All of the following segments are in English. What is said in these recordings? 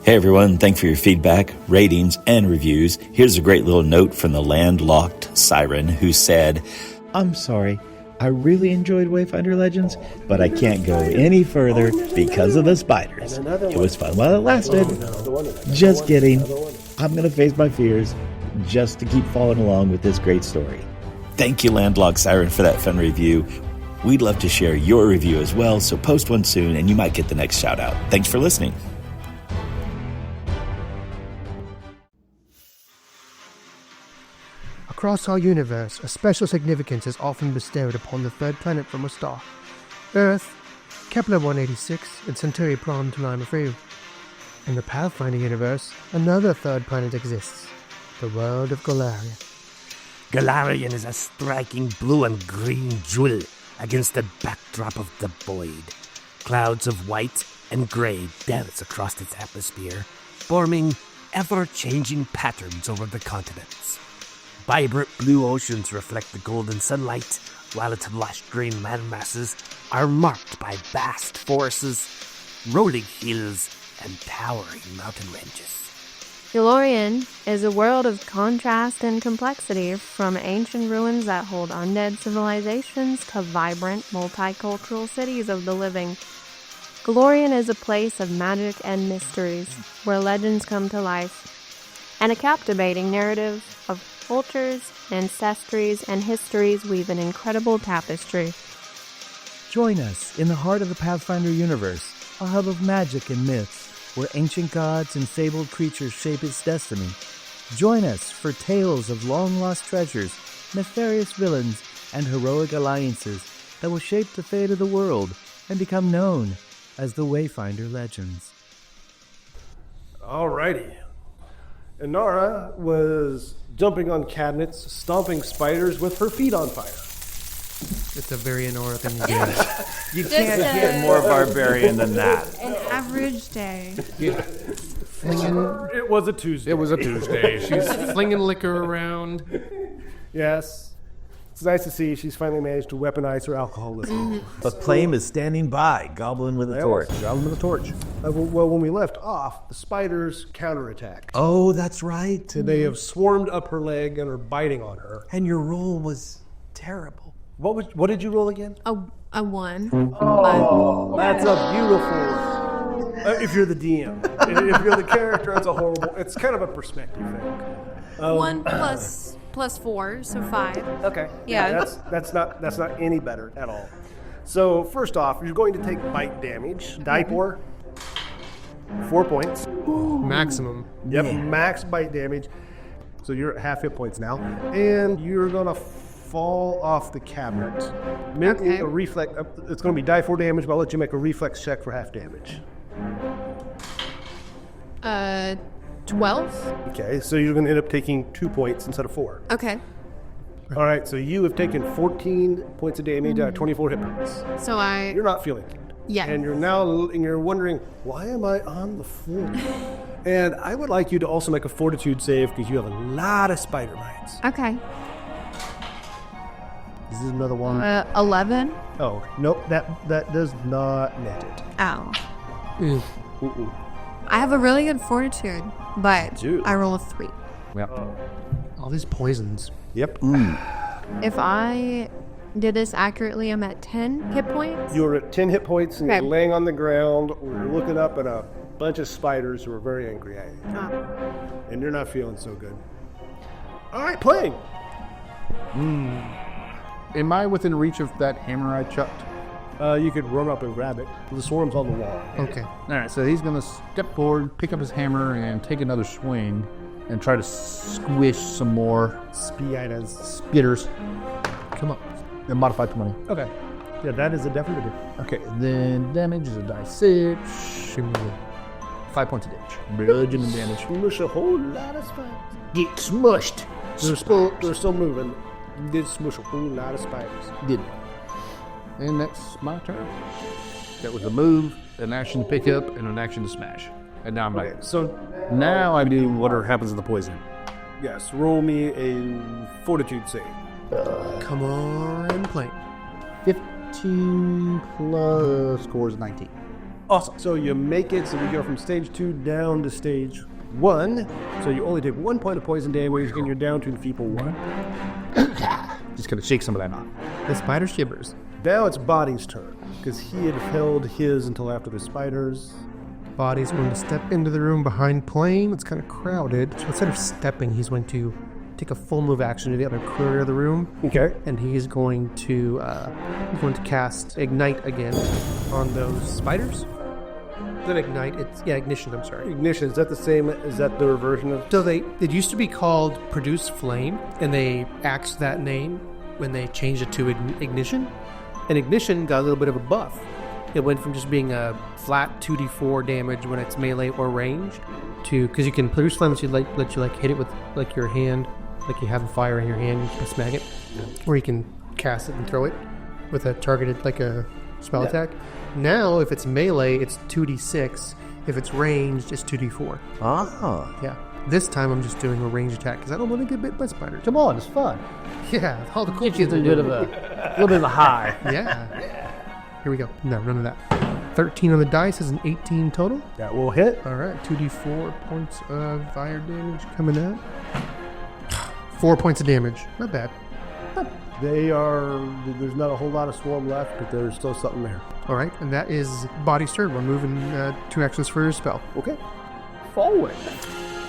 Hey everyone, thanks for your feedback, ratings, and reviews. Here's a great little note from the landlocked Siren who said, "I'm sorry, I really enjoyed Wayfinder Legends, but I can't go any further because of the spiders. It was fun while it lasted. Just kidding. I'm going to face my fears just to keep following along with this great story." Thank you, Landlocked Siren, for that fun review. We'd love to share your review as well, so post one soon and you might get the next shout out. Thanks for listening. Across our universe, a special significance is often bestowed upon the third planet from a star. Earth, Kepler 186, and Centauri Prom to name a few. In the Pathfinder universe, another third planet exists, the world of Golarion. Golarion is a striking blue and green jewel against the backdrop of the void. Clouds of white and gray dance across its atmosphere, forming ever-changing patterns over the continents. Vibrant blue oceans reflect the golden sunlight, while its lush green landmasses are marked by vast forests, rolling hills, and towering mountain ranges. Golarion is a world of contrast and complexity, from ancient ruins that hold undead civilizations to vibrant, multicultural cities of the living. Golarion is a place of magic and mysteries, where legends come to life, and a captivating narrative of cultures, ancestries, and histories weave an incredible tapestry. Join us in the heart of the Pathfinder universe, a hub of magic and myths, where ancient gods and fabled creatures shape its destiny. Join us for tales of long-lost treasures, nefarious villains, and heroic alliances that will shape the fate of the world and become known as the Wayfinder Legends. Alrighty. Inara was jumping on cabinets, stomping spiders with her feet on fire. It's a very Inara thing to do. You can't get more barbarian than that. An average day. Yeah. It was a Tuesday. It was a Tuesday. She's flinging liquor around. Yes. It's nice to see she's finally managed to weaponize her alcoholism. But Plame is standing by, goblin with a torch. Goblin with a torch. Well, when we left off, the spiders counterattacked. Oh, that's right. They have swarmed up her leg and are biting on her. And your roll was terrible. What did you roll again? A 1. Oh, that's a beautiful. If you're the DM, if you're the character, it's a horrible. It's kind of a perspective thing. 1 plus 4, so 5. Okay. Yeah. That's not any better at all. So first off, you're going to take bite damage. Die for 4 points. Maximum. Yep. Yeah. Max bite damage. So you're at half hit points now, and you're gonna fall off the cabinet. Make a reflex. It's going to be die 4 damage, but I'll let you make a reflex check for half damage. 12. Okay, so you're going to end up taking 2 points instead of 4. Okay. All right, so you have taken 14 points of damage out of 24 hit points. So You're not feeling good. Yeah. And you're wondering, why am I on the floor? And I would like you to also make a fortitude save because you have a lot of spider bites. Okay. Is this another one? 11. Oh, nope, that does not net it. Oh. Ooh. I have a really good fortitude, but Dude. I roll a 3. Yep. All these poisons. Yep. If I did this accurately, I'm at 10 hit points. You're at 10 hit points and Okay. you're laying on the ground or you're looking up at a bunch of spiders who are very angry at you. And you're not feeling so good. All right, Plame. Am I within reach of that hammer I chucked? You could run up and grab it. The swarm's on the wall. Okay. All right, so he's going to step forward, pick up his hammer, and take another swing and try to squish some more Spiders. spitters. Come on. And modify 20. Okay. Yeah, that is a definite hit. Okay, then damage is a die 6. 5 points of damage. Bludgeoning damage. Smush a whole lot of spiders. Get smushed. They're still moving. You did smush a whole lot of spiders. Did. And that's my turn. That was a move, an action to pick up, and an action to smash. And now I'm back. Okay, so Now I do whatever happens to the poison. yes, roll me a fortitude save. Come on, Plame. 15 plus scores 19. Awesome. So you make it, so we go from stage 2 down to stage 1. So you only take 1 point of poison damage, and you're down to enfeeble 1. Just gonna shake some of that off. The spider shivers. Now it's Boddy's turn, because he had held his until after the spiders. Boddy's going to step into the room behind Plame. It's kind of crowded. So instead of stepping, he's going to take a full move action to the other corner of the room. Okay. And he's going to cast Ignite again on those spiders. Then Ignite, Ignition, I'm sorry. Ignition, is that the same, is that their version of... So it used to be called Produce Flame, and they axed that name when they changed it to Ignition. And Ignition got a little bit of a buff. It went from just being a flat 2d4 damage when it's melee or ranged to, because you can produce flames, let you hit it with like your hand, like you have a fire in your hand, you can smack it, or you can cast it and throw it with a targeted, like a spell attack. Now, if it's melee, it's 2d6. If it's ranged, it's 2d4. Ah. Yeah. This time I'm just doing a ranged attack because I don't want to get bit by spiders. Come on, it's fun. Yeah, all the cool Get you kids a are little doing bit of a high. Yeah. Here we go. No, none of that. 13 on the dice is an 18 total. That will hit. All right, 2d4 points of fire damage coming out. 4 points of damage. Not bad. There's not a whole lot of swarm left, but there's still something there. All right, and that is Boddy's turn. We're moving 2 actions for your spell. Okay. Forward.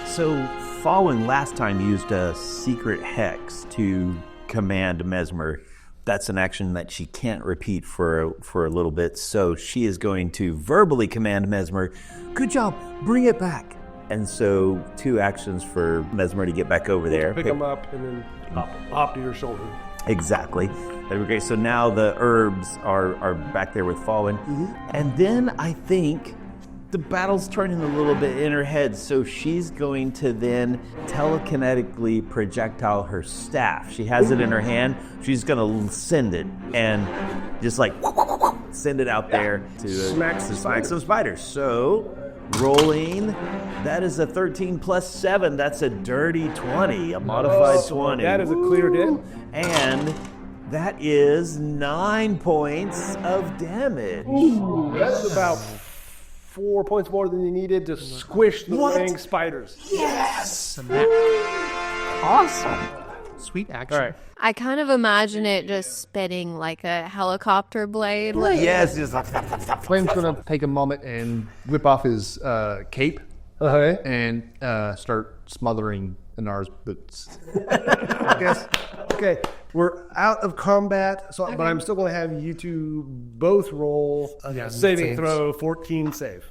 So Fawin last time used a secret hex to command Mesmer. That's an action that she can't repeat for a little bit, so she is going to verbally command Mesmer, "Good job, bring it back." And so 2 actions for Mesmer to get back over there. Pick them up and then hop to your shoulder. Exactly. That'd be great. So now the herbs are back there with Fawin. And then I think the battle's turning a little bit in her head, so she's going to then telekinetically projectile her staff. She has it in her hand. She's going to send it and just like send it out there to smack some spiders. So rolling, that is a 13 plus 7. That's a dirty 20, a modified 20. That is a clear hit. And that is 9 points of damage. Ooh, that's about 4 points more than you needed to squish the winged spiders. Yes! Awesome. Sweet action. All right. I kind of imagine it just spinning like a helicopter blade. Yes, just Flame's gonna take a moment and whip off his cape and start smothering Inara's boots. Yes. Okay. We're out of combat, but I'm still going to have you two both roll saving throw 14 save.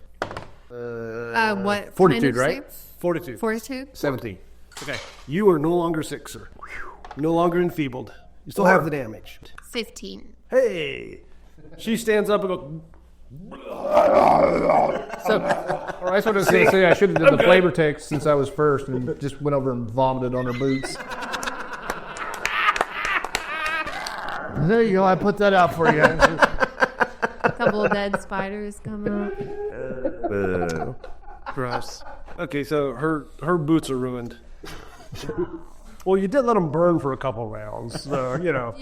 What? Fortitude, kind of right? save? Fortitude. Fortitude? 17. Okay. You are no longer sick, sir. No longer enfeebled. You still have the damage. 15. Hey! She stands up and goes... So, I was going to say I should have done the flavor text since I was first and just went over and vomited on her boots. There you go. I put that out for you. A couple of dead spiders come out. Gross. Okay, so her boots are ruined. Well, you did let them burn for a couple rounds, so, you know.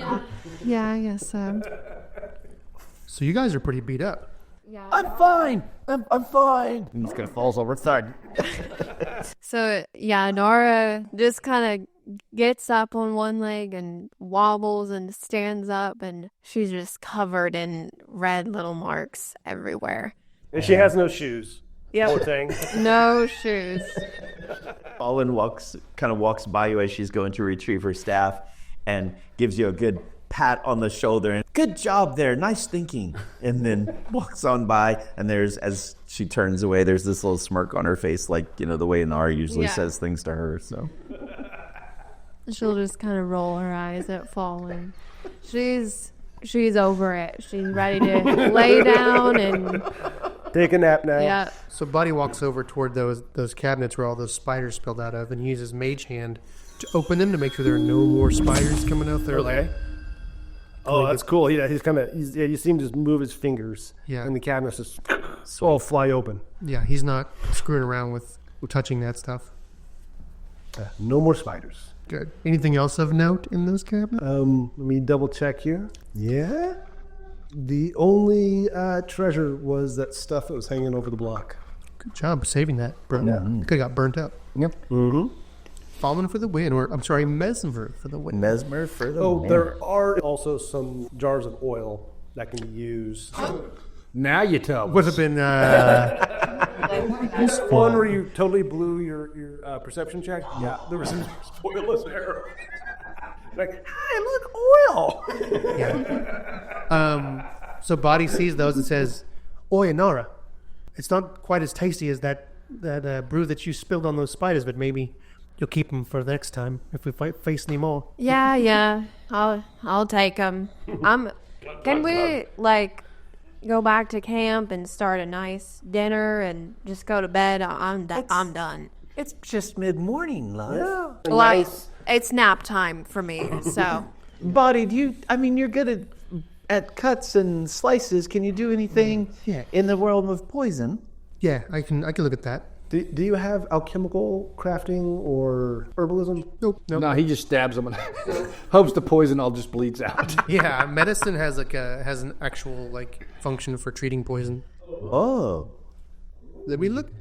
Yeah, I guess so. So you guys are pretty beat up. Yeah. I'm fine. I'm fine. And he's going to falls over thud. So, yeah, Nora just kind of gets up on one leg and wobbles and stands up, and she's just covered in red little marks everywhere. And she has no shoes. Yep. Poor thing. No shoes. Fallon kind of walks by you as she's going to retrieve her staff and gives you a good pat on the shoulder and good job there, nice thinking, and then walks on by, and as she turns away, there's this little smirk on her face, like, you know, the way Inara usually says things to her. So She'll just kind of roll her eyes at Fallon. She's over it. She's ready to lay down and take a nap now. Yeah. So Buddy walks over toward those cabinets where all those spiders spilled out of and uses Mage Hand to open them to make sure there are no more spiders coming out there. Really? Oh, that's cool. Yeah, you see him just move his fingers. Yeah. And the cabinets just all fly open. Yeah, he's not screwing around with touching that stuff. No more spiders. Good. Anything else of note in those cabinets? Let me double check here. Yeah. The only treasure was that stuff that was hanging over the block. Good job saving that, bro. Yeah. Could have got burnt up. Yep. Mm-hmm. Fawin for the win, or I'm sorry, Mesmer for the win. Mesmer for the win. There are also some jars of oil that can be used. Now you tell us. Would have been One where you totally blew your perception check. Yeah, there was some spoilers there. Like, hey, look, oil. So Boddy sees those and says, "Oi, Inara, it's not quite as tasty as that brew that you spilled on those spiders, but maybe you'll keep them for the next time if we face any more." Yeah. I'll take them. Can we go back to camp and start a nice dinner and just go to bed? I'm done. It's just mid-morning, love. Yeah. It's nap time for me. So, Boddy, you're good at cuts and slices. Can you do anything in the realm of poison? Yeah, I can look at that. Do you have alchemical crafting or herbalism? Nope. No, he just stabs them and hopes the poison all just bleeds out. Yeah, medicine has has an actual function for treating poison. Oh. Did we look?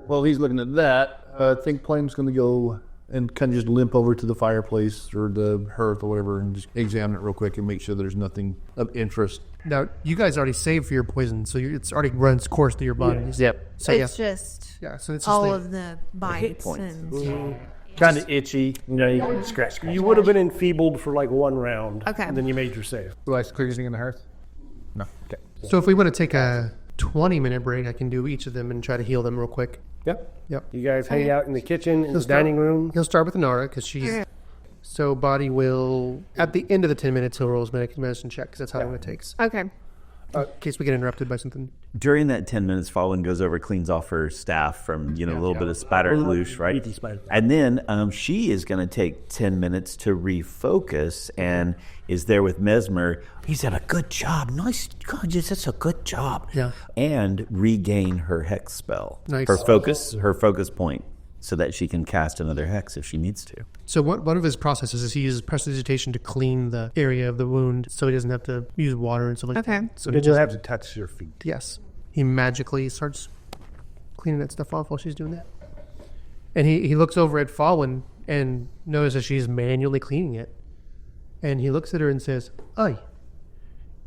Well, he's looking at that. I think Plame's going to go and kind of just limp over to the fireplace or the hearth or whatever and just examine it real quick and make sure there's nothing of interest. Now, you guys already saved for your poison, so it's already runs course through your bodies. Yep. So It's just so it's all just of the bites and Kind of itchy. You can scratch. You would have been enfeebled for 1 round. Okay. And then you made your save. Do I clear anything in the hearth? No. Okay. So if we want to take a 20-minute break, I can do each of them and try to heal them real quick. Yep. Yep. You guys hang out in the kitchen, in the start- dining room. He'll start with Inara because she's. So Boddy will, at the end of the 10 minutes, he'll roll his medicine check because that's how long it takes. okay. In case we get interrupted by something. During that 10 minutes, Fawin goes over, cleans off her staff from, a little bit of spider loose, right? And then she is going to take 10 minutes to refocus and is there with Mesmer. He said, a good job. Nice. God, that's a good job. Yeah. And regain her hex spell. Nice. Her focus point, so that she can cast another hex if she needs to. So one of his processes is he uses prestidigitation to clean the area of the wound so he doesn't have to use water and stuff like that. So You just have to touch your feet. yes, he magically starts cleaning that stuff off while she's doing that. And he looks over at Fawin and notices she's manually cleaning it. And he looks at her and says, "Oi,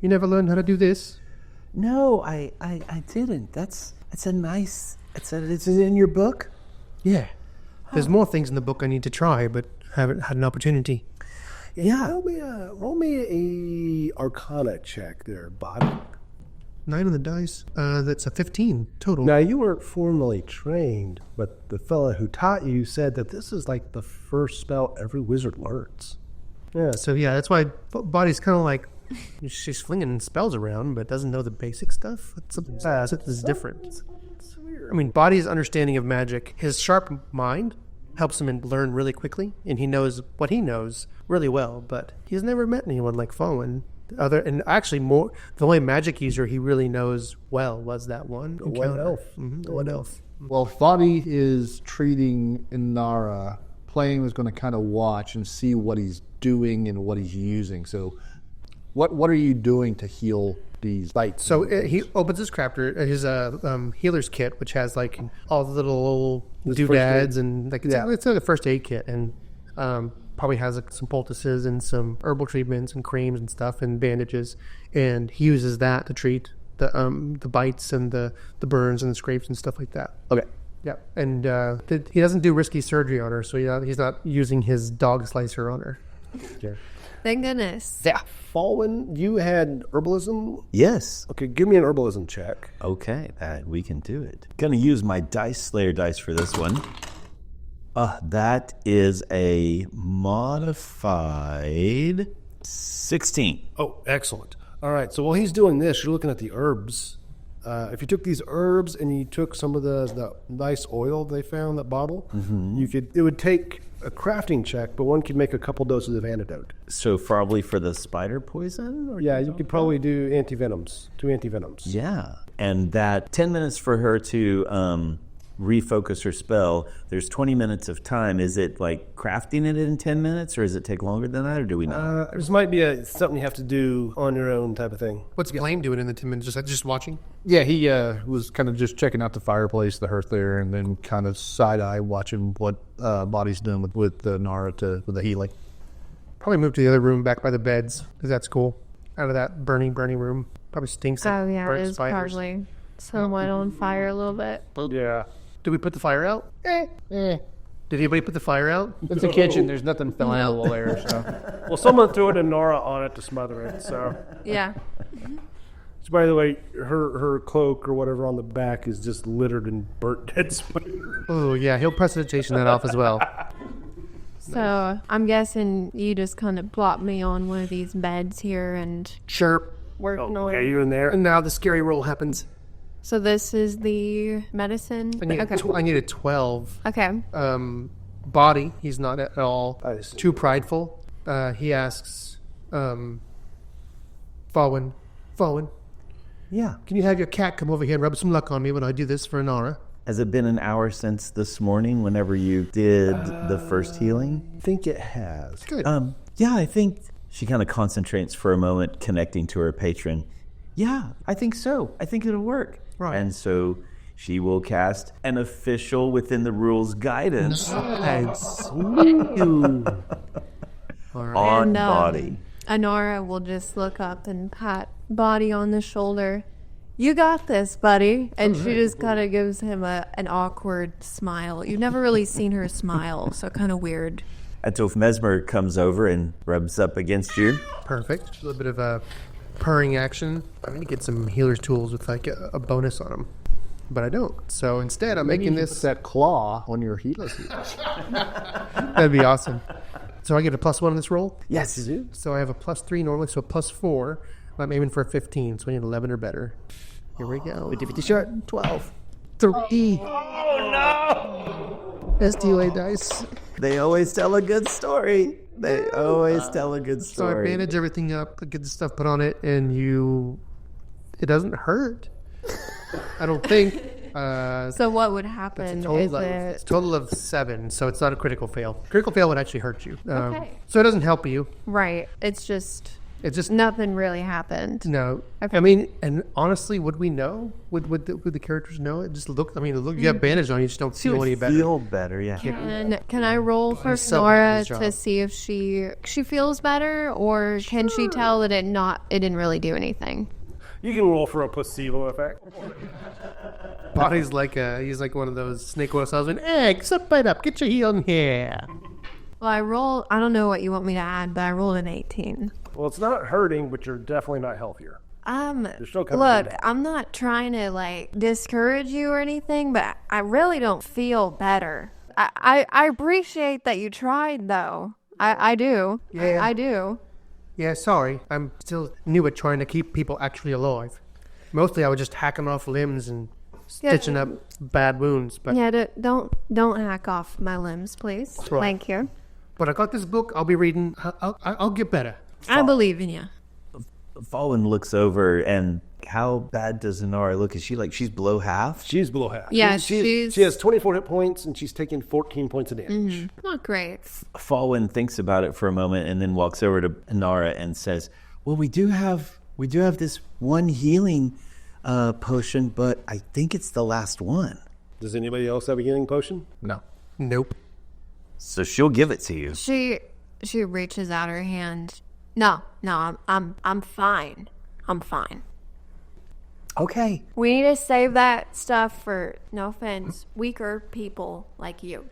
you never learned how to do this?" No, I didn't. It's in your book? Yeah. There's more things in the book I need to try, but haven't had an opportunity. Yeah. Roll me a Arcana check there, Boddy. 9 on the dice. That's a 15 total. Now, you weren't formally trained, but the fella who taught you said that this is the first spell every wizard learns. Yeah. So yeah, that's why Boddy's kind of she's flinging spells around, but doesn't know the basic stuff. It's different. It's weird. I mean, Boddy's understanding of magic, his sharp mind helps him learn really quickly, and he knows what he knows really well, but he's never met anyone like Fawin. The only magic user he really knows well was that one. The one elf. Mm-hmm, the one elf. Well, if Boddy is treating Inara, Plame is going to kind of watch and see what he's doing and what he's using. So what are you doing to heal these bites? So he opens his crafter, his healer's kit, which has all the little doodads and it's like a first aid kit, and probably has some poultices and some herbal treatments and creams and stuff and bandages, and he uses that to treat the bites and the burns and the scrapes and stuff like that. Okay. Yeah, and he doesn't do risky surgery on her, so he's not using his dog slicer on her. Yeah. Thank goodness. Yeah. Fawin, you had herbalism? Yes. Okay, give me an herbalism check. Okay, we can do it. Gonna use my Dice Slayer dice for this one. That is a modified 16. Oh, excellent. All right, so while he's doing this, you're looking at the herbs. If you took these herbs and you took some of the nice oil they found, that bottle, it would take a crafting check, but one could make a couple doses of antidote. So probably for the spider poison? Yeah, you could probably do antivenoms, 2 antivenoms. Yeah. And that 10 minutes for her to refocus her spell. There's 20 minutes of time. Is it like crafting it in 10 minutes, or does it take longer than that, or do we know? This might be something you have to do on your own type of thing. What's Plame doing in the 10 minutes? Just watching? Yeah, he was kind of just checking out the fireplace, the hearth there, and then kind of side-eye watching what Boddy's doing with the Nara with the healing. Probably move to the other room back by the beds, because that's cool. Out of that burning room. Probably stinks. Oh, yeah, burnt it is spiders. probably somewhat on fire a little bit. Yeah. Did we put the fire out? Did anybody put the fire out? It's a kitchen. There's nothing flammable there, so. Well, someone threw an Inara on it to smother it, so. Yeah. So by the way, her cloak or whatever on the back is just littered in burnt dead spider. Oh, yeah, he'll prestidigitation that off as well. So I'm guessing you just kind of plop me on one of these beds here and Chirp. working on Yeah, it. you in there? And now the scary roll happens. So this is the medicine? I need a 12. Okay. Boddy, he's not at all I see. too prideful. He asks, Fawin, Yeah. can you have your cat come over here and rub some luck on me when I do this for Inara? Has it been an hour since this morning whenever you did the first healing? I think it has. Good. Yeah, I think she kind of concentrates for a moment, connecting to her patron. Yeah, I think so. I think it'll work. Right. And so she will cast an official within the rules guidance on And, Boddy. Inara will just look up and pat Boddy on the shoulder. You got this, buddy. And she just kind of gives him an awkward smile. You've never really seen her smile, so kind of weird. Atof Mesmer comes over and rubs up against you. Perfect. A little bit of a purring action. I'm going to get some healer's tools with like a bonus on them. But I don't. So instead, I'm making this. That claw on your healer. That'd be awesome. So I get a +1 on this roll? Yes, you do. So I have a +3 normally, so a +4. I'm aiming for a 15, so I need 11 or better. Here we go. 50 short. 12. 3. Oh, no! STOA dice. They always tell a good story. They always tell a good So I story. bandage everything up, get the stuff put on it, and it doesn't hurt. I don't think. So what would happen is It's a total of 7, so it's not a critical fail. Critical fail would actually hurt you. Okay. So it doesn't help you. Right. It's just It's nothing really happened. no. Okay. I mean, and honestly, would we know? Would the characters know? It just look. I mean, look. You have bandage on. You just don't feel any better. Feel better, yeah. And can I roll for so Nora good job. to see if she feels better, or can she tell that it didn't really do anything? You can roll for a placebo effect. Boddy's like he's like one of those snake oil salesmen. Egg, sup it up. Get your heel in here. Well, I don't know what you want me to add, but I rolled an 18. Well, it's not hurting, but you're definitely not healthier. still kind of Look, good. I'm not trying to like discourage you or anything, but I really don't feel better. I appreciate that you tried, though. I do. Yeah. I do. Yeah, sorry. I'm still new at trying to keep people actually alive. Mostly I was just hacking off limbs and stitching up bad wounds. But Yeah, don't hack off my limbs, please. Right. Thank you. but I got this book. I'll be reading. I'll get better. I believe in you. Fawin looks over, and how bad does Inara look? Is she like, she's below half? She's below half. Yeah, she has 24 hit points, and she's taking 14 points of damage. Not great. Fawin thinks about it for a moment and then walks over to Inara and says, well, we do have this one healing potion, but I think it's the last one. Does anybody else have a healing potion? No. Nope. So she'll give it to you. She reaches out her hand. No, I'm fine. I'm fine. Okay. We need to save that stuff for, no offense, weaker people like you.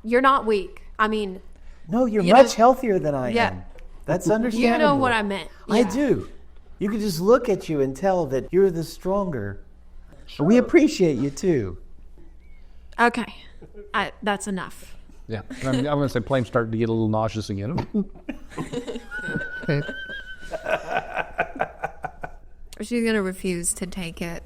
You're not weak. I mean, No, you're You much know- healthier than I Yeah. am. That's understandable. you know what I meant. I Yeah. do. You can just look at you and tell that you're the stronger. We appreciate you too. Okay, that's enough. Yeah. I'm going to say Plame's starting to get a little nauseous again. She's gonna refuse to take it.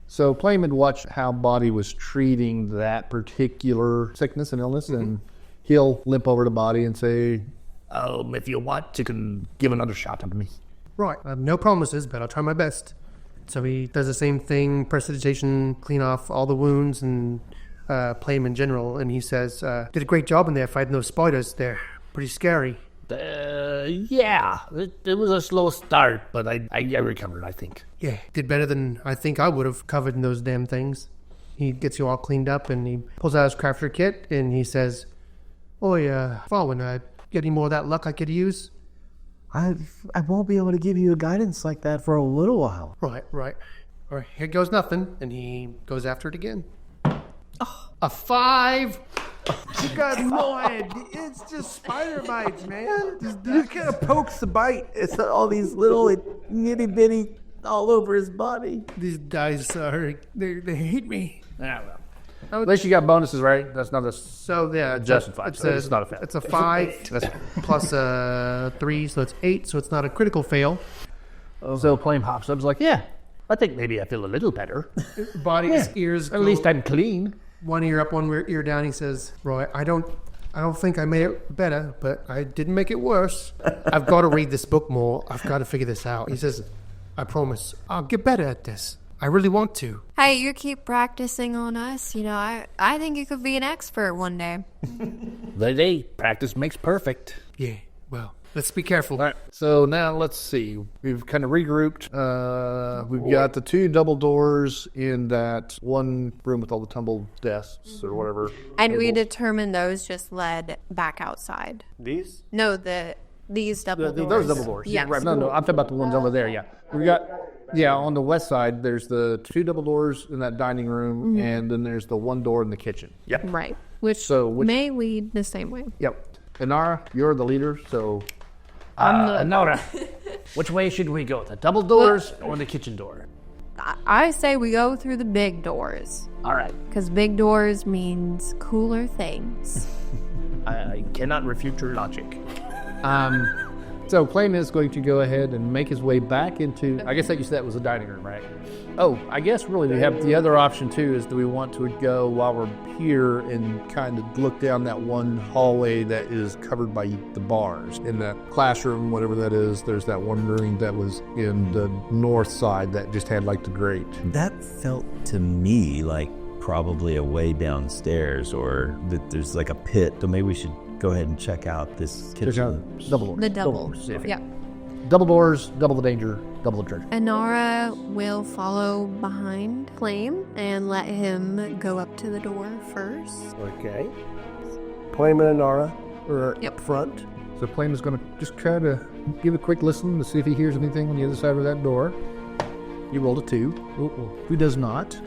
So Plame had watched how Boddy was treating that particular sickness and illness, and he'll limp over to Boddy and say, if you want, you can give another shot at me. Right. I have no promises, but I'll try my best. So he does the same thing, prestidigitation, clean off all the wounds and Plame in general. And he says, did a great job in there fighting those spiders. They're pretty scary. Yeah, it was a slow start, but I recovered, I think. Yeah, did better than I think I would have covered in those damn things. He gets you all cleaned up and he pulls out his crafter kit and he says, "Oi, Fawin, get any more of that luck I could use?" I won't be able to give you a guidance like that for a little while. Right. All right, here goes nothing. And he goes after it again. Oh, a 5. Good lord, it's just spider bites, man. Just kind of pokes the bite. It's all these little itty bitty all over his body. These dice they hate me. Yeah, well. At least you got bonuses, right? That's not a So yeah, justified. It's not a fail. It's a 5 plus a 3, so it's 8. So it's not a critical fail. So Plame hops up. It's like, yeah, I think maybe I feel a little better. Body's ears. At least I'm clean. One ear up, one ear down. He says, "Roy, I don't think I made it better, but I didn't make it worse. I've got to read this book more. I've got to figure this out." He says, "I promise, I'll get better at this. I really want to." Hey, you keep practicing on us. You know, I think you could be an expert one day. Practice makes perfect. Yeah, well, let's be careful. All right, so now let's see. We've kind of regrouped. We've got the 2 double doors in that one room with all the tumbled desks or whatever. And we determined those just led back outside. These? No, these double doors. Those double doors. Yes. Right. No, I'm talking about the ones over there, yeah. We got... Yeah, on the west side, there's the 2 double doors in that dining room, and then there's the 1 door in the kitchen. Yep. Right. Which may lead the same way. Yep. Inara, you're the leader, so... Inara, which way should we go? The double doors or the kitchen door? I say we go through the big doors. All right. Because big doors means cooler things. I cannot refute your logic. So Plame is going to go ahead and make his way back into... I guess that you said that was a dining room, right? Oh, I guess really we have the other option too is do we want to go while we're here and kind of look down that one hallway that is covered by the bars. In that classroom, whatever that is, there's that one room that was in the north side that just had like the grate. That felt to me like probably a way downstairs or that there's like a pit. So maybe we should go ahead and check out this kitchen. Double doors. The doubles. Yeah. Double doors, double the danger, double the treasure. Inara will follow behind Plame and let him go up to the door first. Okay. Plame and Inara are up front. So Plame is going to just try to give a quick listen to see if he hears anything on the other side of that door. You rolled a 2. Who does not?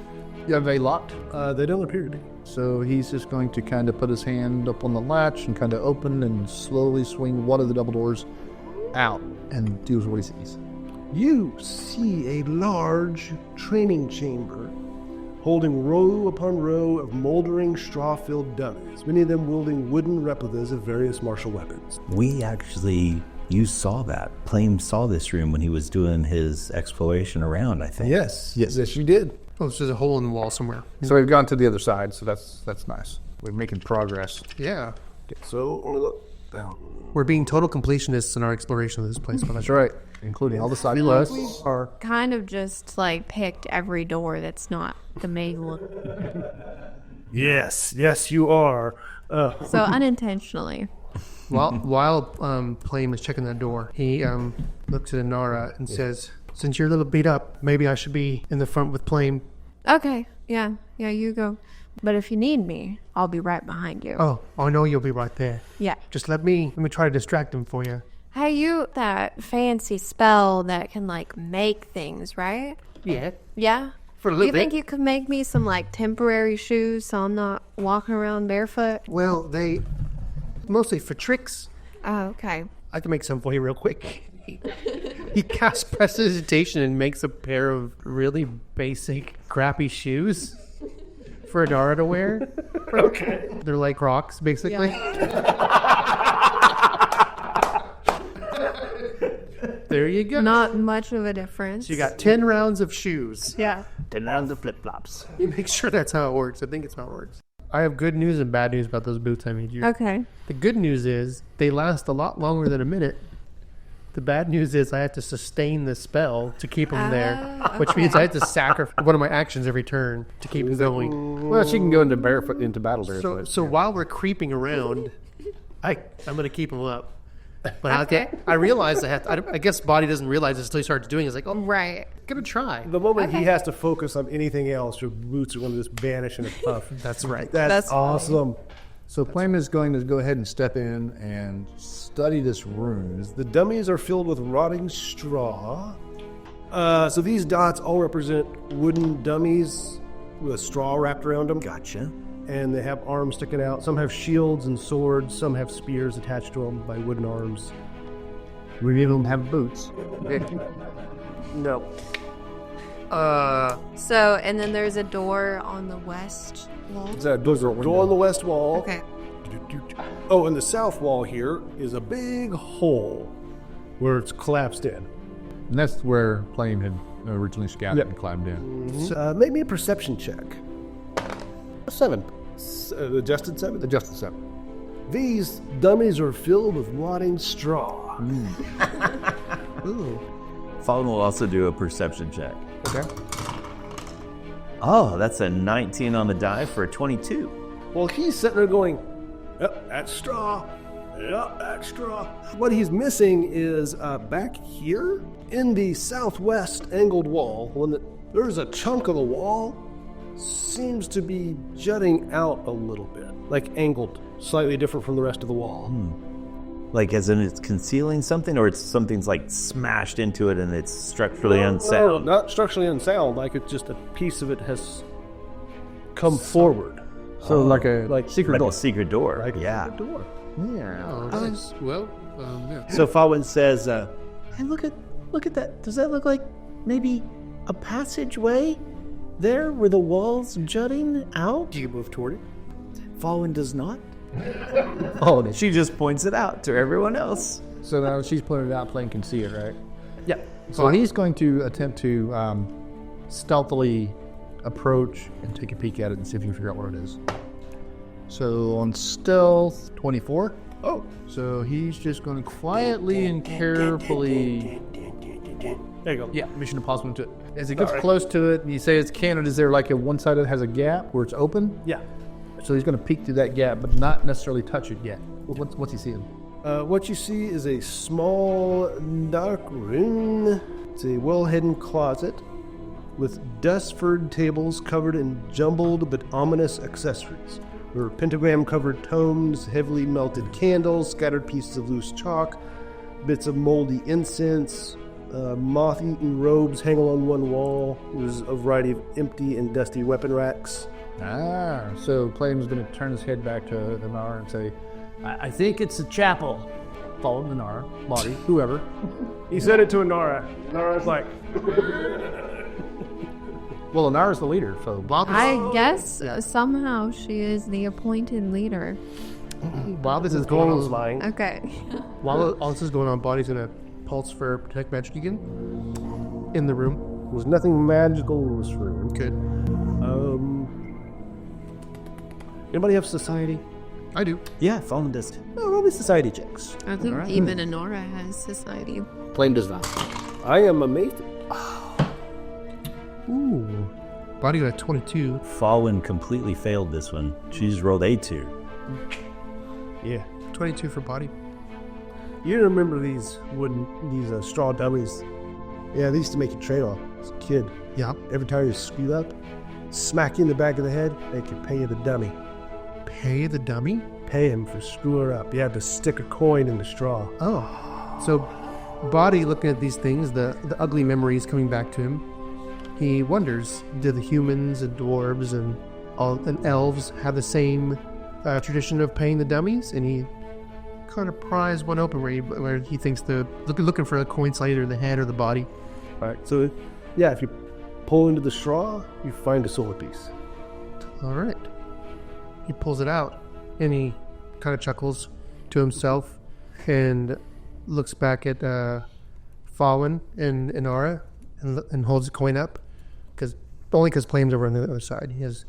You have a locked. They don't appear to be. So he's just going to kind of put his hand up on the latch and kind of open and slowly swing one of the double doors out and deals with what he sees. You see a large training chamber holding row upon row of moldering straw-filled dummies, many of them wielding wooden replicas of various martial weapons. You saw that. Plame saw this room when he was doing his exploration around, I think. Yes, you did. Oh, so there's a hole in the wall somewhere. So we've gone to the other side, so that's nice. We're making progress. Yeah. So, let me look down. We're being total completionists in our exploration of this place. That's right, including all the side quests. Kind of just like picked every door that's not the main one. Yes, you are. So unintentionally. While Plame is checking that door, he looks at Inara and says, "Since you're a little beat up, maybe I should be in the front with Plame." Okay, yeah, you go. But if you need me, I'll be right behind you. Oh, I know you'll be right there. Yeah. Just let me try to distract him for you. Hey, you, that fancy spell that can, like, make things, right? Yeah. Yeah? For a little You think you could make me some, like, temporary shoes so I'm not walking around barefoot? Well, they... mostly for tricks. Oh, okay. I can make some for you real quick. He casts prestidigitation and makes a pair of really basic, crappy shoes for Inara to wear. Okay. They're like Crocs, basically. There you go. Not much of a difference. So you got 10 rounds of shoes. Yeah. 10 rounds of flip-flops. You make sure that's how it works. I think it's how it works. I have good news and bad news about those boots I made you. Okay. The good news is they last a lot longer than a minute. The bad news is I have to sustain the spell to keep him there, which means I have to sacrifice one of my actions every turn to keep him going. Well, she can go into barefoot into battle barefoot. So while we're creeping around, I'm going to keep him up. But I realize I guess Boddy doesn't realize this until he starts doing it. It's like, oh, Right. going to try. The moment he has to focus on anything else, your boots are going to just vanish in a puff. That's right. That's awesome. So Plame is going to go ahead and step in and study this room. The dummies are filled with rotting straw. So these dots all represent wooden dummies with straw wrapped around them. Gotcha. And they have arms sticking out. Some have shields and swords. Some have spears attached to them by wooden arms. We even have boots. No. So, and then there's a door on the west wall. There's a door on the west wall. Okay. Oh, and the south wall here is a big hole where it's collapsed in. And that's where Plame had originally scouted and climbed in. So, make me a perception check. 7. Adjusted 7? Adjusted 7. These dummies are filled with rotting straw. Ooh. Fawin will also do a perception check. Okay. Oh, that's a 19 on the die for a 22. Well, he's sitting there going, yep, that's straw. Yep, that's straw. What he's missing is back here in the southwest angled wall, there's a chunk of the wall seems to be jutting out a little bit, like angled, slightly different from the rest of the wall. Like as in it's concealing something, or it's something's like smashed into it and it's structurally No, unsound? not structurally unsound, like it's just a piece of it has come forward. So like a secret Like door. a secret door. Like yeah. a door. Yeah. Oh, nice. Well, yeah. So Fawin says, hey, look at that. Does that look like maybe a passageway there where the wall's jutting out? You can move toward it. Fawin does not. Oh, She just points it out to everyone else. so now she's pointed it out, Plame can see it, right? Yeah. So he's going to attempt to stealthily approach and take a peek at it and see if you can figure out what it is. So on stealth, 24. Oh. So he's just going to quietly and carefully... There you go. Yeah, Mission Impossible to it. As it gets close to it, you say it's canon, is there like a one side that has a gap where it's open? Yeah. So he's going to peek through that gap, but not necessarily touch it yet. What's he seeing? What you see is a small, dark room. It's a well-hidden closet with dust-furred tables covered in jumbled but ominous accessories. There are pentagram-covered tomes, heavily melted candles, scattered pieces of loose chalk, bits of moldy incense, moth-eaten robes hang along one wall. There's a variety of empty and dusty weapon racks. So Plame's going to turn his head back to Inara and say, I think it's a chapel. follow Inara, Boddy, whoever. He said it to Inara. Inara's like, Well, Inara's the leader, so I guess somehow she is the appointed leader. While this is Golem's going on, lying. Okay. while all this is going on, Boddy's gonna pulse for protect magic again in the room. There's nothing magical in this room. Good. Anybody have society? I do. Yeah, Fawin does. Oh, roll me society checks. I think even Inara has society. Plame does not. I am amazed. Ooh. Boddy got a 22. Fawin completely failed this one. She's rolled a 2. Yeah. 22 for Boddy. You remember these straw dummies? Yeah, they used to make you trade off as a kid. Yeah. Every time you screw up, smack you in the back of the head, they could pay you the dummy. Pay the dummy? Pay him for screwing her up. You had to stick a coin in the straw. Oh. So Boddy looking at these things, the ugly memories coming back to him, he wonders, do the humans and dwarves and elves have the same tradition of paying the dummies? And he kind of pries one open where he thinks looking for a coin slate or the head or the body. All right, so yeah, if you pull into the straw, you find a silver piece. All right. He pulls it out and he kind of chuckles to himself and looks back at Fawin and Inara and holds the coin up because Plame's over on the other side. He has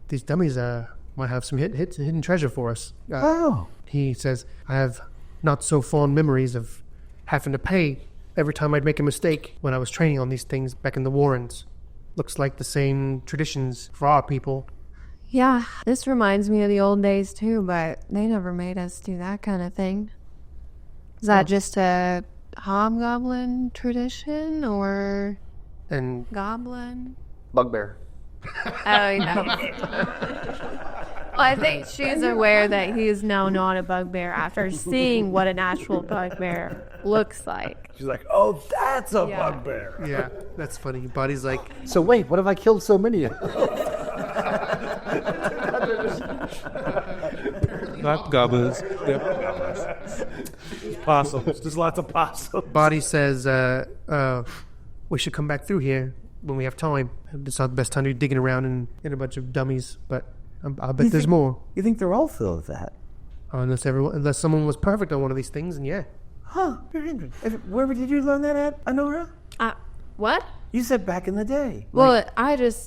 these dummies might have some hidden treasure for us. He says, I have not so fond memories of having to pay every time I'd make a mistake when I was training on these things back in the Warrens. Looks like the same traditions for our people. Yeah, this reminds me of the old days too, but they never made us do that kind of thing. Is that just a hobgoblin tradition or And goblin? Bugbear. Oh, no. Well, I think she's aware that he is now not a bugbear after seeing what an actual bugbear looks like. She's like, oh, that's a bugbear. yeah, that's funny. Boddy's like, So wait, what if I killed so many of them? Not goblins. Possums. There's lots of possums. Boddy says, we should come back through here when we have time. It's not the best time to be digging around in a bunch of dummies, but I bet there's more. You think they're all filled with that? Unless someone was perfect on one of these things, and yeah. Huh, very interesting. Where did you learn that at, Inara? What? You said back in the day. Well,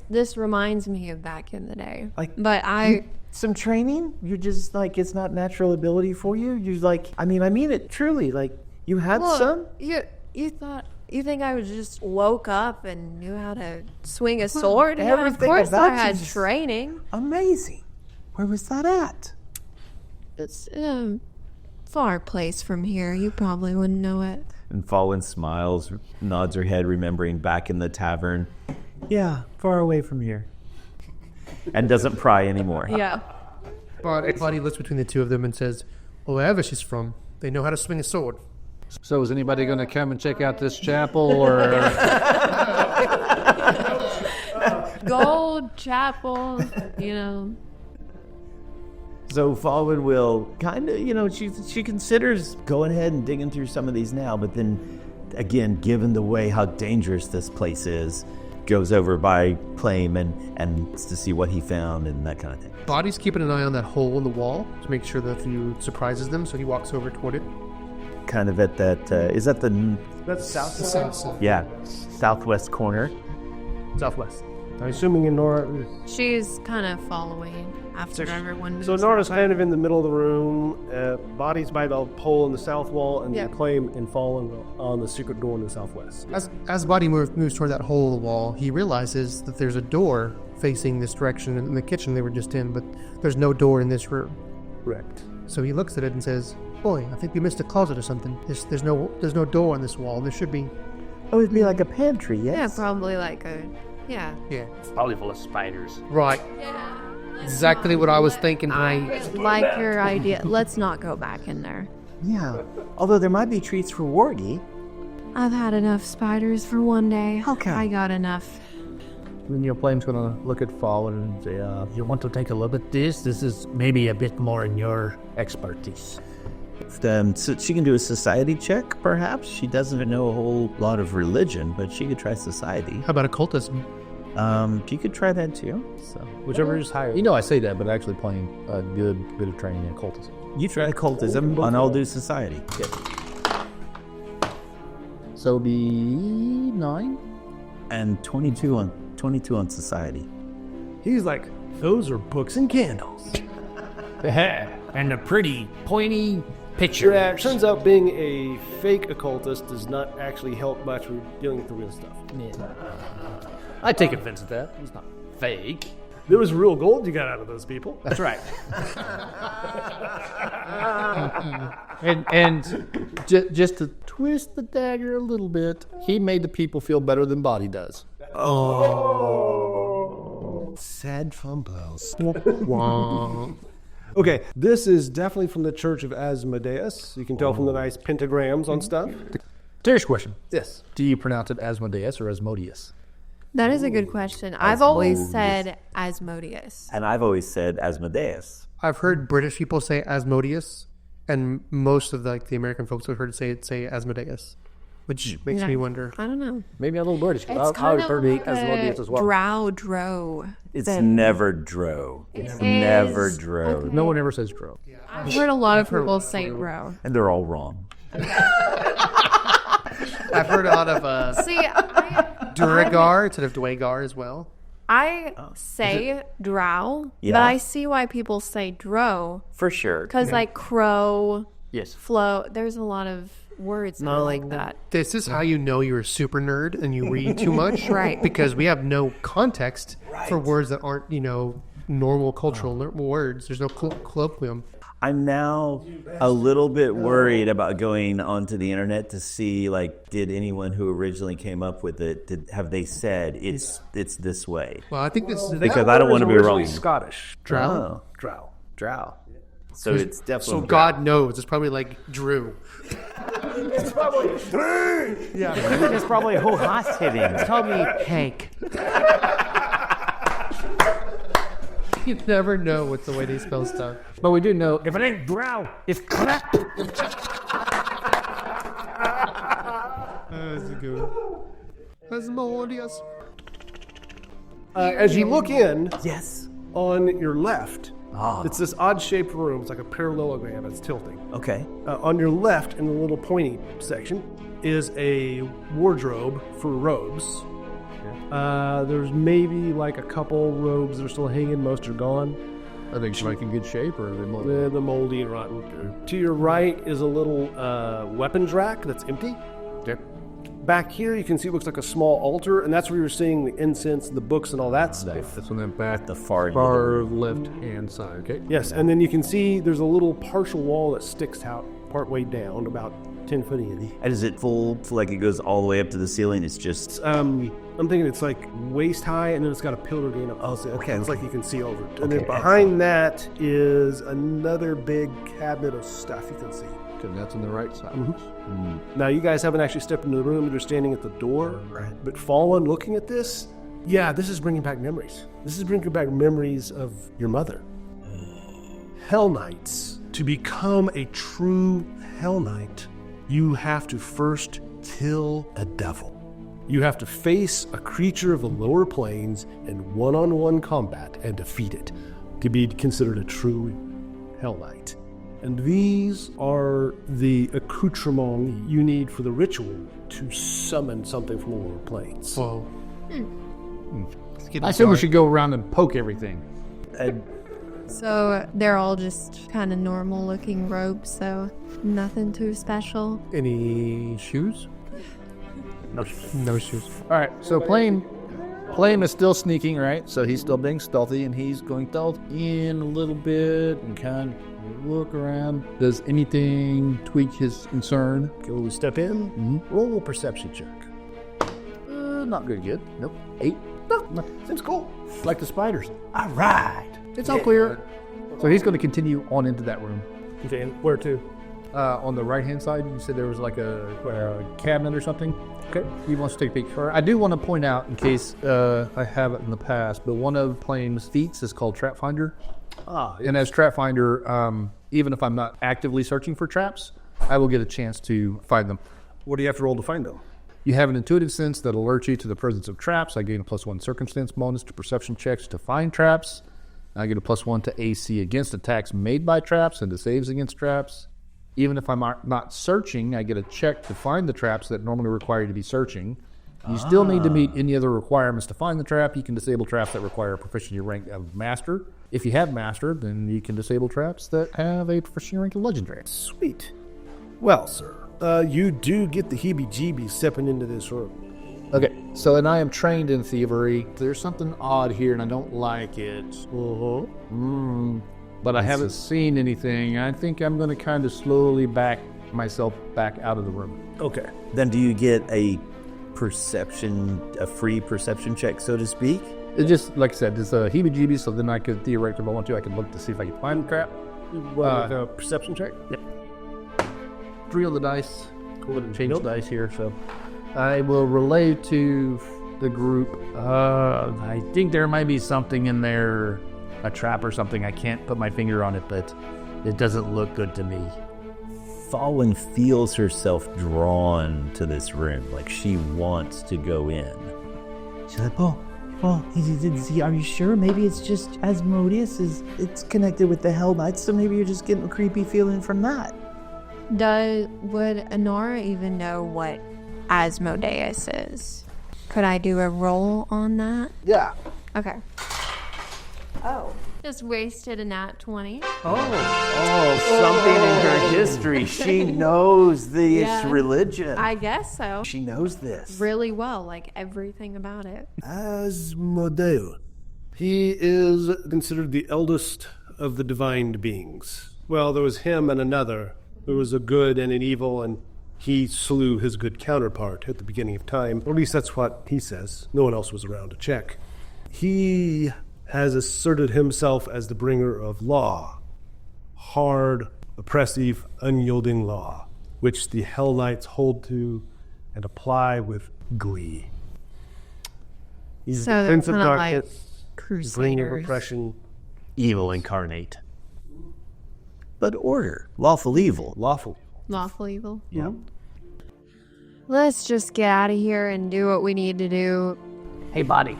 this reminds me of back in the day. Some training? You're just like, it's not natural ability for you? You're like, I mean it truly. Like, you had some? You think I was just woke up and knew how to swing a sword? Yeah, of everything course about I had you just- training. Amazing. Where was that at? It's a far place from here. You probably wouldn't know it. And Fawin smiles, nods her head, remembering back in the tavern. Yeah, far away from here. And doesn't pry anymore. Yeah. Boddy looks between the two of them and says, wherever she's from, they know how to swing a sword. So is anybody going to come and check out this chapel, or Gold chapel, So Fawin will kind of, she considers going ahead and digging through some of these now, but then again, given the way how dangerous this place is, goes over by Plame and to see what he found and that kind of thing. Boddy's keeping an eye on that hole in the wall to make sure that you surprises them, so he walks over toward it. Kind of at that, is that the... That's south. South. Yeah, southwest corner. Southwest. I'm assuming Inara. She's kind of following after everyone moves. So Inara's kind of in the middle of the room. Body's by the pole in the south wall, and Plame and Fawin on the secret door in the southwest. As Boddy moves toward that hole in the wall, he realizes that there's a door facing this direction in the kitchen they were just in, but there's no door in this room. Correct. So he looks at it and says, boy, I think we missed a closet or something. There's no door on this wall. There should be. Oh, it'd be like a pantry, yes? Yeah, probably like a... Yeah. Yeah. It's probably full of spiders. Right. Yeah. Exactly what I was thinking. I like your idea. Let's not go back in there. Yeah. Although there might be treats for Wargy. I've had enough spiders for one day. Okay. I got enough. then Plame's going to look at Fawin and say, You want to take a look at this? This is maybe a bit more in your expertise. So she can do a society check, perhaps. She doesn't know a whole lot of religion, but she could try society. How about occultism? She could try that too. So whichever is higher. I say that, but actually playing a good bit of training in occultism. You try occultism, and I'll do society. Yeah. So be 9 and 22 on society. He's like, those are books and candles. And a pretty pointy picture. Yeah, it turns out being a fake occultist does not actually help much with dealing with the real stuff. I take offense at that. It's not fake. There was real gold you got out of those people. That's right. and just to twist the dagger a little bit, he made the people feel better than Boddy does. Oh. Sad fumbles. Okay, this is definitely from the Church of Asmodeus. You can tell from the nice pentagrams on stuff. Serious question. Yes. Do you pronounce it Asmodeus or Asmodeus? That is a good question. I've always said Asmodeus. And I've always said Asmodeus. I've heard British people say Asmodeus, and most of the American folks I've heard say Asmodeus, which makes me wonder. I don't know. Maybe a little British. It's kind of like Asmodeus as well. Drow. It's never Dro. It's never Dro. No one ever says Dro. I've heard a lot of people say Drow. And they're all wrong. I've heard a lot of Duragar instead of Dwagar as well. I say Drow, Yeah. but I see why people say Dro. For sure. Because crow, Yes. flow, there's a lot of words that No. are like that. This is how you know you're a super nerd and you read too much. Right. Because we have no context for words that aren't, normal cultural words. There's no colloquium. I'm now a little bit worried about going onto the internet to see, did anyone who originally came up with it, have they said it's this way? Well, I think this is... Because I don't want to be wrong. Scottish. Drow? Drow. Drow. So it's definitely... So God knows. It's probably like Drew. It's probably three. Yeah. There's probably a whole host hitting. Tell me, Hank. You never know what's the way they spell stuff. But we do know If it ain't drow, it's crap. That's a good one. Asmodeus. As you look in, Yes. on your left, it's this odd-shaped room. It's like a parallelogram. It's tilting. Okay. On your left, in the little pointy section, is a wardrobe for robes. There's maybe a couple robes that are still hanging. Most are gone. Are they in good shape or are they moldy? The moldy and rotten. To your right is a little weapons rack that's empty. Yep. Back here, you can see it looks like a small altar, and that's where you're seeing the incense, the books, and all that stuff. That's on the back, The far left hand side. Okay. Yes, and then you can see there's a little partial wall that sticks out partway down, about 10 foot in. And is it full, like it goes all the way up to the ceiling? It's just... I'm thinking it's like waist high, and then it's got a pillar going up. Oh, okay. It's like you can see over it. And Okay, then behind that is another big cabinet of stuff you can see. Okay, that's on the right side. Now, you guys haven't actually stepped into the room. You're standing at the door. Right. But Fawin, looking at this, this is bringing back memories. This is bringing back memories of your mother. Hellknights. To become a true Hellknight, you have to first kill a devil. You have to face a creature of the lower planes in one-on-one combat and defeat it to be considered a true Hellknight. And these are the accoutrements you need for the ritual to summon something from the lower planes. Whoa. I said we should go around and poke everything. So they're all just kind of normal looking robes, so nothing too special. Any shoes? No shoes. All right, so Plame is still sneaking, right? So he's still being stealthy, and he's going stealth in a little bit and kind of look around. Does anything tweak his concern? Go step in, roll a perception check. Not very good. Nope. 8. No, seems cool. Like the spiders. All right. It's all clear. So he's going to continue on into that room. Okay, and where to? On the right-hand side, you said there was like a cabinet or something. Okay. He wants to take a peek. I do want to point out, in case I have it in the past, but one of Plame's feats is called Trap Finder. And as Trap Finder, even if I'm not actively searching for traps, I will get a chance to find them. What do you have to roll to find them? You have an intuitive sense that alerts you to the presence of traps. I gain a +1 circumstance bonus to perception checks to find traps. I get a +1 to AC against attacks made by traps and to saves against traps. Even if I'm not searching, I get a check to find the traps that normally require you to be searching. You still need to meet any other requirements to find the trap. You can disable traps that require a proficiency rank of Master. If you have Master, then you can disable traps that have a proficiency rank of Legendary. Sweet. Well, sir, you do get the heebie-jeebies stepping into this room. Okay, so and I am trained in thievery. There's something odd here, and I don't like it. But I haven't seen anything. I think I'm going to kind of slowly back myself back out of the room. Okay. Then do you get a free perception check, so to speak? It just, like I said, it's a heebie-jeebies, so then I could, theoretically, if I want to, I could look to see if I can find the trap. A perception check? Yeah. 3 on the dice. Wouldn't change the dice here, so I will relay to the group. I think there might be something in there, a trap or something. I can't put my finger on it, but it doesn't look good to me. Fawin feels herself drawn to this room, like she wants to go in. She's like, well, are you sure? Maybe it's just Asmodeus it's connected with the Hellknights, so maybe you're just getting a creepy feeling from that. Would Inara even know what Asmodeus is? Could I do a roll on that? Yeah. Okay. Oh. Just wasted a nat 20. Oh, something in her history. She knows this Yeah. religion. I guess so. She knows this. Really well, like everything about it. Asmodeus. He is considered the eldest of the divine beings. Well, there was him and another. There was a good and an evil, and he slew his good counterpart at the beginning of time. Or at least that's what he says. No one else was around to check. He has asserted himself as the bringer of law. Hard, oppressive, unyielding law, which the Hellknights hold to and apply with glee. He's So the Prince of they're not like Darkness, bringer of Crusaders. oppression. Evil incarnate. But order, lawful evil. Lawful. Lawful evil. Yeah. Let's just get out of here and do what we need to do. Hey, Boddy.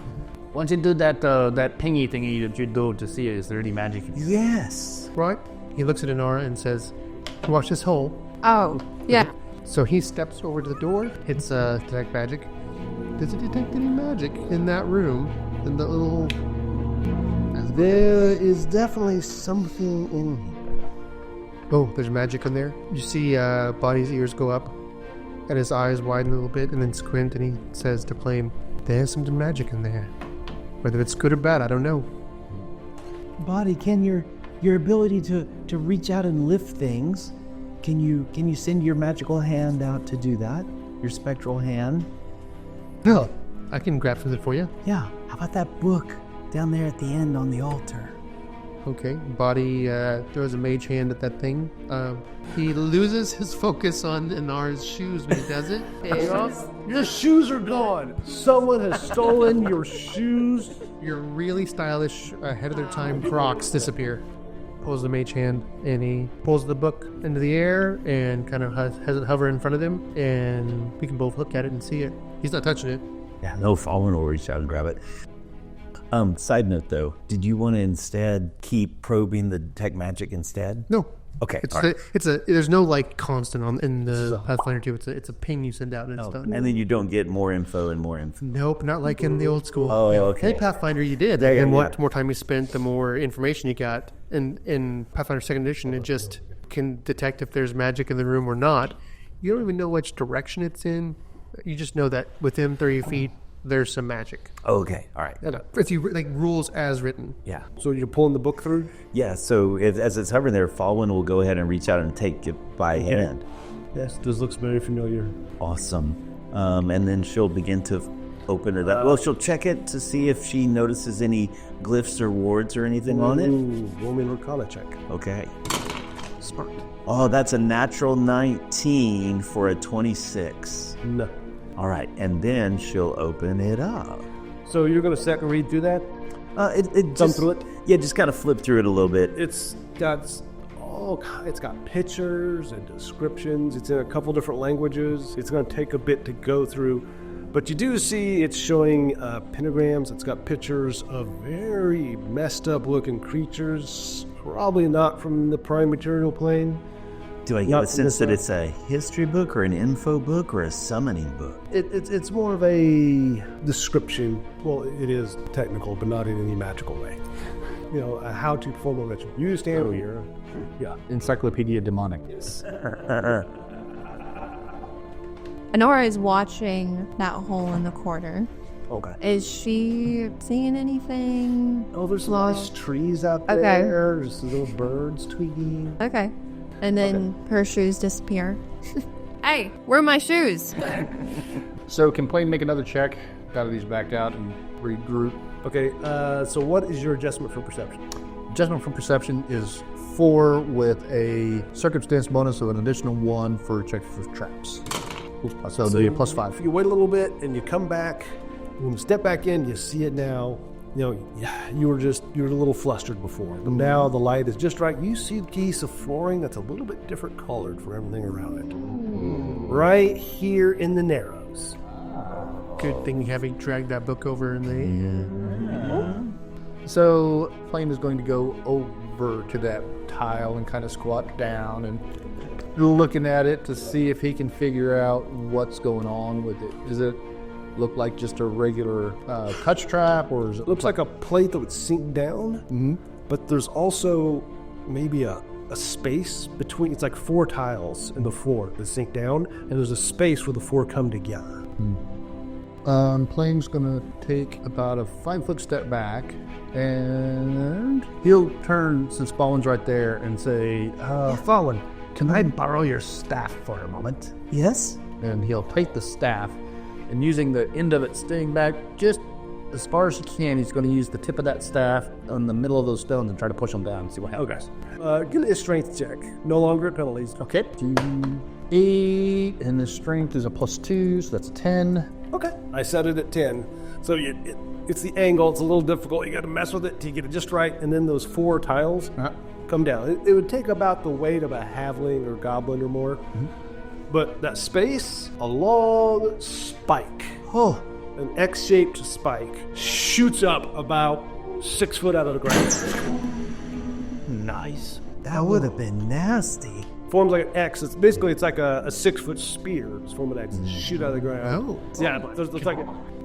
Why don't you do that pingy thingy that you do to see is there any magic? Yes. Right? He looks at Inara and says, watch this hole. Oh, yeah. So he steps over to the door, hits detect magic. Does it detect any magic in that room? In the little... There is definitely something in here. Oh, there's magic in there. You see Boddy's ears go up, and his eyes widen a little bit, and then squint, and he says to Plame, there's some magic in there. Whether it's good or bad, I don't know. Boddy, can your ability to reach out and lift things, can you send your magical hand out to do that? Your spectral hand? No, I can grab something for you. Yeah. How about that book down there at the end on the altar? Okay, Boddy throws a mage hand at that thing. He loses his focus on Inara's shoes when he does it. Your shoes are gone. Someone has stolen your shoes. Your really stylish, ahead of their time Crocs disappear. Pulls the mage hand, and he pulls the book into the air and kind of has it hover in front of him, and we can both look at it and see it. He's not touching it. Yeah, no, Fawin will reach out and grab it. Side note though, did you want to instead keep probing the detect magic instead? No. Okay. It's there's no like constant in the Pathfinder 2. It's a ping you send out and it's done. And then you don't get more info and more info. Nope, not like in the old school. Oh, okay. Hey, Pathfinder, you did. And what more time you spent, the more information you got. And in Pathfinder 2nd Edition, it just can detect if there's magic in the room or not. You don't even know which direction it's in. You just know that within 30 feet, there's some magic. Okay, all right. It's like rules as written. Yeah. So you're pulling the book through? Yeah, so as it's hovering there, Fawin will go ahead and reach out and take it by hand. Yes, this looks very familiar. Awesome. And then she'll begin to open it up. Well, she'll check it to see if she notices any glyphs or wards or anything on it. Roll me an Arcana check. Okay. Smart. Oh, that's a natural 19 for a 26. No. All right, and then she'll open it up. So you're going to second read through that? It Thumb just, through it? Yeah, just kind of flip through it a little bit. It's got pictures and descriptions. It's in a couple different languages. It's going to take a bit to go through. But you do see it's showing pentagrams. It's got pictures of very messed up looking creatures. Probably not from the prime material plane. Do I get a sense that it's a history book or an info book or a summoning book? It's more of a description. Well, it is technical, but not in any magical way. You know, how to perform a ritual. You stand here. Yeah. Encyclopedia Demonic. Inara is watching that hole in the corner. Okay. Is she seeing anything? Oh, there's some nice trees out there. Okay. There's some little birds tweeting. Okay. And then her shoes disappear. Hey, where are my shoes? So can Plame make another check? Got these backed out and regroup. Okay, so what is your adjustment for perception? Adjustment from perception is 4 with a circumstance bonus of an additional 1 for check for traps. So it'll be a +5. You wait a little bit and you come back. When you step back in, you see it now. You know, you were a little flustered before. But now the light is just right. You see a piece of flooring that's a little bit different colored for everything around it. Right here in the Narrows. Good thing having dragged that book over in the... So Plame is going to go over to that tile and kind of squat down and looking at it to see if he can figure out what's going on with it. Is it look like just a regular touch trap, or is it Looks like a plate that would sink down, but there's also maybe a space between. It's like 4 tiles in the floor that sink down, and there's a space where the 4 come together. Plame's gonna take about a 5-foot step back, and he'll turn, since Fawin's right there, and say, Fawin, can I borrow your staff for a moment? Yes? and he'll take the staff, and using the end of it staying back just as far as he can, he's going to use the tip of that staff on the middle of those stones and try to push them down and see what happens. Okay. Give me a strength check. No longer at penalties. Okay. 8, and the strength is a +2, so that's 10. Okay. I set it at 10. So it's the angle. It's a little difficult. You got to mess with it to get it just right, and then those 4 tiles come down. It would take about the weight of a halfling or goblin or more. Mm-hmm. But that space, a long spike, an X-shaped spike, shoots up about 6 foot out of the ground. Nice. That would have been nasty. Forms like an X. It's basically like a 6-foot spear. It's formed an X. Shoot out of the ground. Oh. Yeah, there's like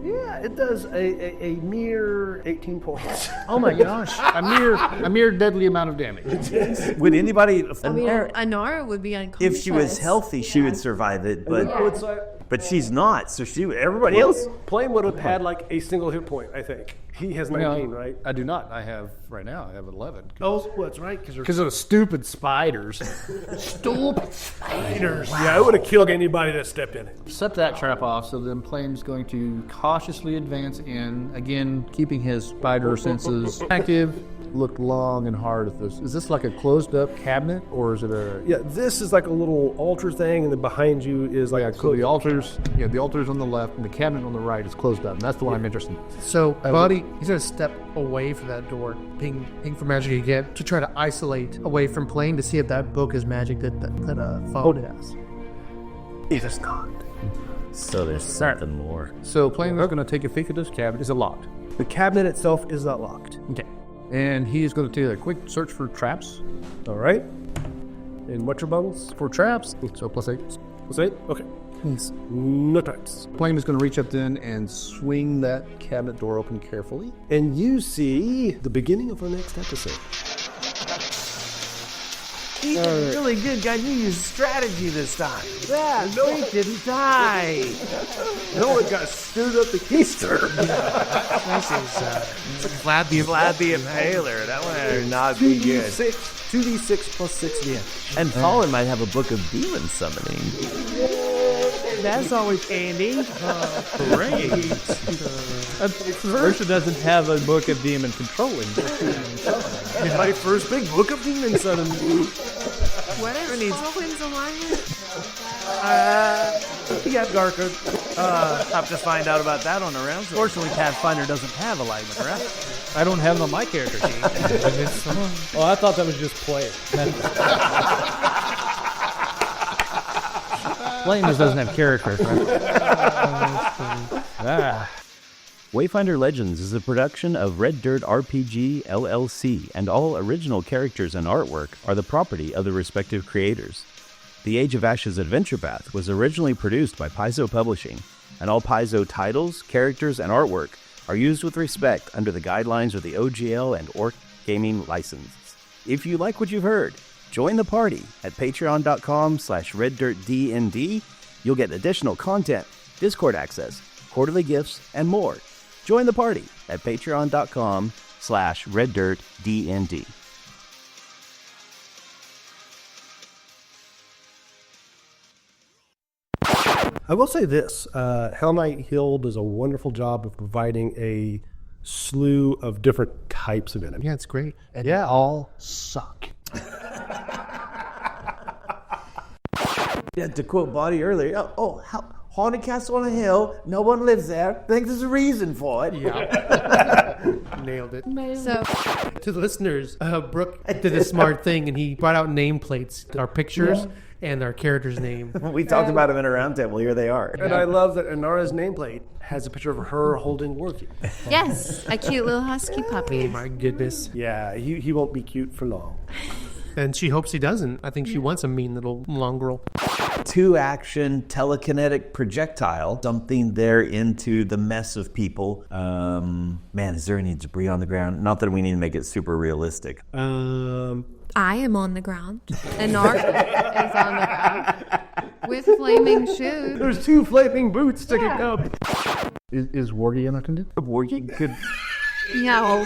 it does a mere 18 points. Oh my gosh! a mere deadly amount of damage. Would anybody? I mean, Inara would be unconscious. If she was healthy, she would survive it, but she's not. So everybody else. Plame would have had like a single hit point. I think he has 19, right? I do not. I have 11. Oh, that's right. Because of the stupid spiders. Stupid spiders. Wow. Yeah, I would have killed anybody that stepped in it. Set that trap off, so then Plame's going to cautiously advance in, again, keeping his spider senses active. Look long and hard at this. Is this like a closed-up cabinet, or is it a... Yeah, this is like a little altar thing, and then behind you is like so the altar's on the left, and the cabinet on the right is closed up, and that's the one I'm interested in. So, Boddy, he's going to step away from that door, ping for magic again, to try to isolate away from Plame to see if that book is magic that Fawin has. It is not. So there's something more. So Plame is going to take a peek at this cabinet. Is it locked? The cabinet itself is not locked. Okay. And he is going to take a quick search for traps. All right. And what's your bonus? For traps, so +8. +8? Okay. Yes. No traps. Plame is going to reach up then and swing that cabinet door open carefully. And you see the beginning of our next episode. He did really good, guys. You used strategy this time. Yeah, Frank didn't die. No one got stirred up the keister. This is Vlad the Impaler. That one would not be good. 2d6 plus 6 damage. And Fawin might have a book of demon summoning. That's always handy. Great. Versa doesn't have a book of demon controlling. My first big book of demon summoning. What is Fawin's alignment? He got darker. Have to find out about that on the round. Fortunately, Pathfinder doesn't have alignment, right? I don't have it on my character sheet. Oh, I thought that was just play. Plame just doesn't have character. Wayfinder Legends is a production of Red Dirt RPG LLC, and all original characters and artwork are the property of the respective creators. The Age of Ashes Adventure Path was originally produced by Paizo Publishing, and all Paizo titles, characters, and artwork are used with respect under the guidelines of the OGL and Orc Gaming licenses. If you like what you've heard, join the party at patreon.com/reddirtdnd. You'll get additional content, Discord access, quarterly gifts, and more. Join the party at patreon.com/reddirtdnd. I will say this. Hellknight Hill does a wonderful job of providing a slew of different types of enemies. Yeah, it's great. And they all suck. Yeah, to quote Boddy earlier, haunted castle on a hill, no one lives there. I think there's a reason for it. Yeah. Nailed it. So, to the listeners, Brook did a smart thing, and he brought out nameplates, our pictures, and our character's name. We talked about them in a round table. Here they are. And I love that Inara's nameplate has a picture of her holding Worky. yes, a cute little husky puppy. Oh, my goodness. Yeah, he won't be cute for long. And she hopes he doesn't. I think she wants a mean little mongrel. 2-action telekinetic projectile, something there into the mess of people. Man, is there any debris on the ground? Not that we need to make it super realistic. I am on the ground. Inara is on the ground with flaming shoes. There's 2 flaming boots sticking up. Is Wargy unattended? Wargy could... Yeah.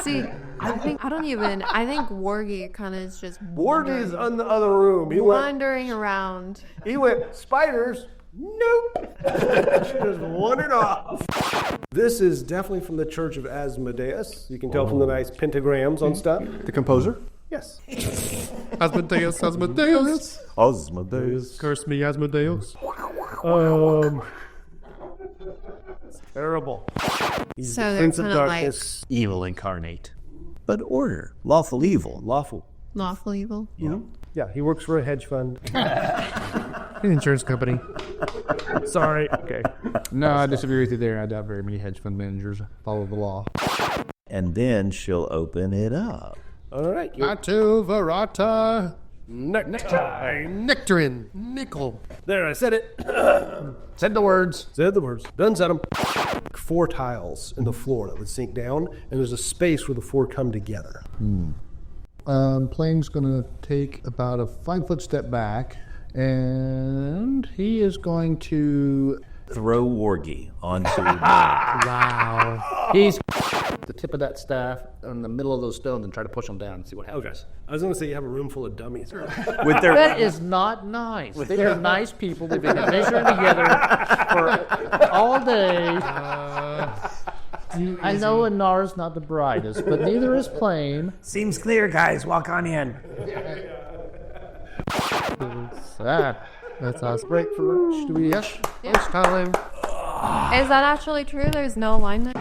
See, I think Wargy kind of is just Wargy's in the other room. He wandering around. He went, spiders? Nope. Just wandered off. This is definitely from the Church of Asmodeus. You can tell from the nice pentagrams on stuff. The composer? Yes. Asmodeus. Asmodeus. Curse me, Asmodeus. Terrible. He's So the they're Prince of kind of like Darkness. Evil incarnate. But order. Lawful evil. Lawful. lawful evil. Yeah, he works for a hedge fund. An insurance company. Sorry. Okay. No, I disagree with you there. I doubt very many hedge fund managers follow the law. And then she'll open it up. All right. Atu Verata. Necktie. Nectarine. Nickel. There, I said it. Said the words. Said the words. Done said them. 4 tiles in the floor that would sink down, and there's a space where the 4 come together. Plame's going to take about a 5-foot step back, and he is going to Throw Wargy onto... Wow. He's the tip of that staff in the middle of those stones and try to push them down and see what happens. I was going to say you have a room full of dummies. with their... That is not nice. They're nice people. They've been adventuring together for all day. I know Inara's not the brightest, but neither is Plame. Seems clear, guys. Walk on in. That's us. Break for lunch. Do we? Yes. It's time. Is that actually true? There's no alignment?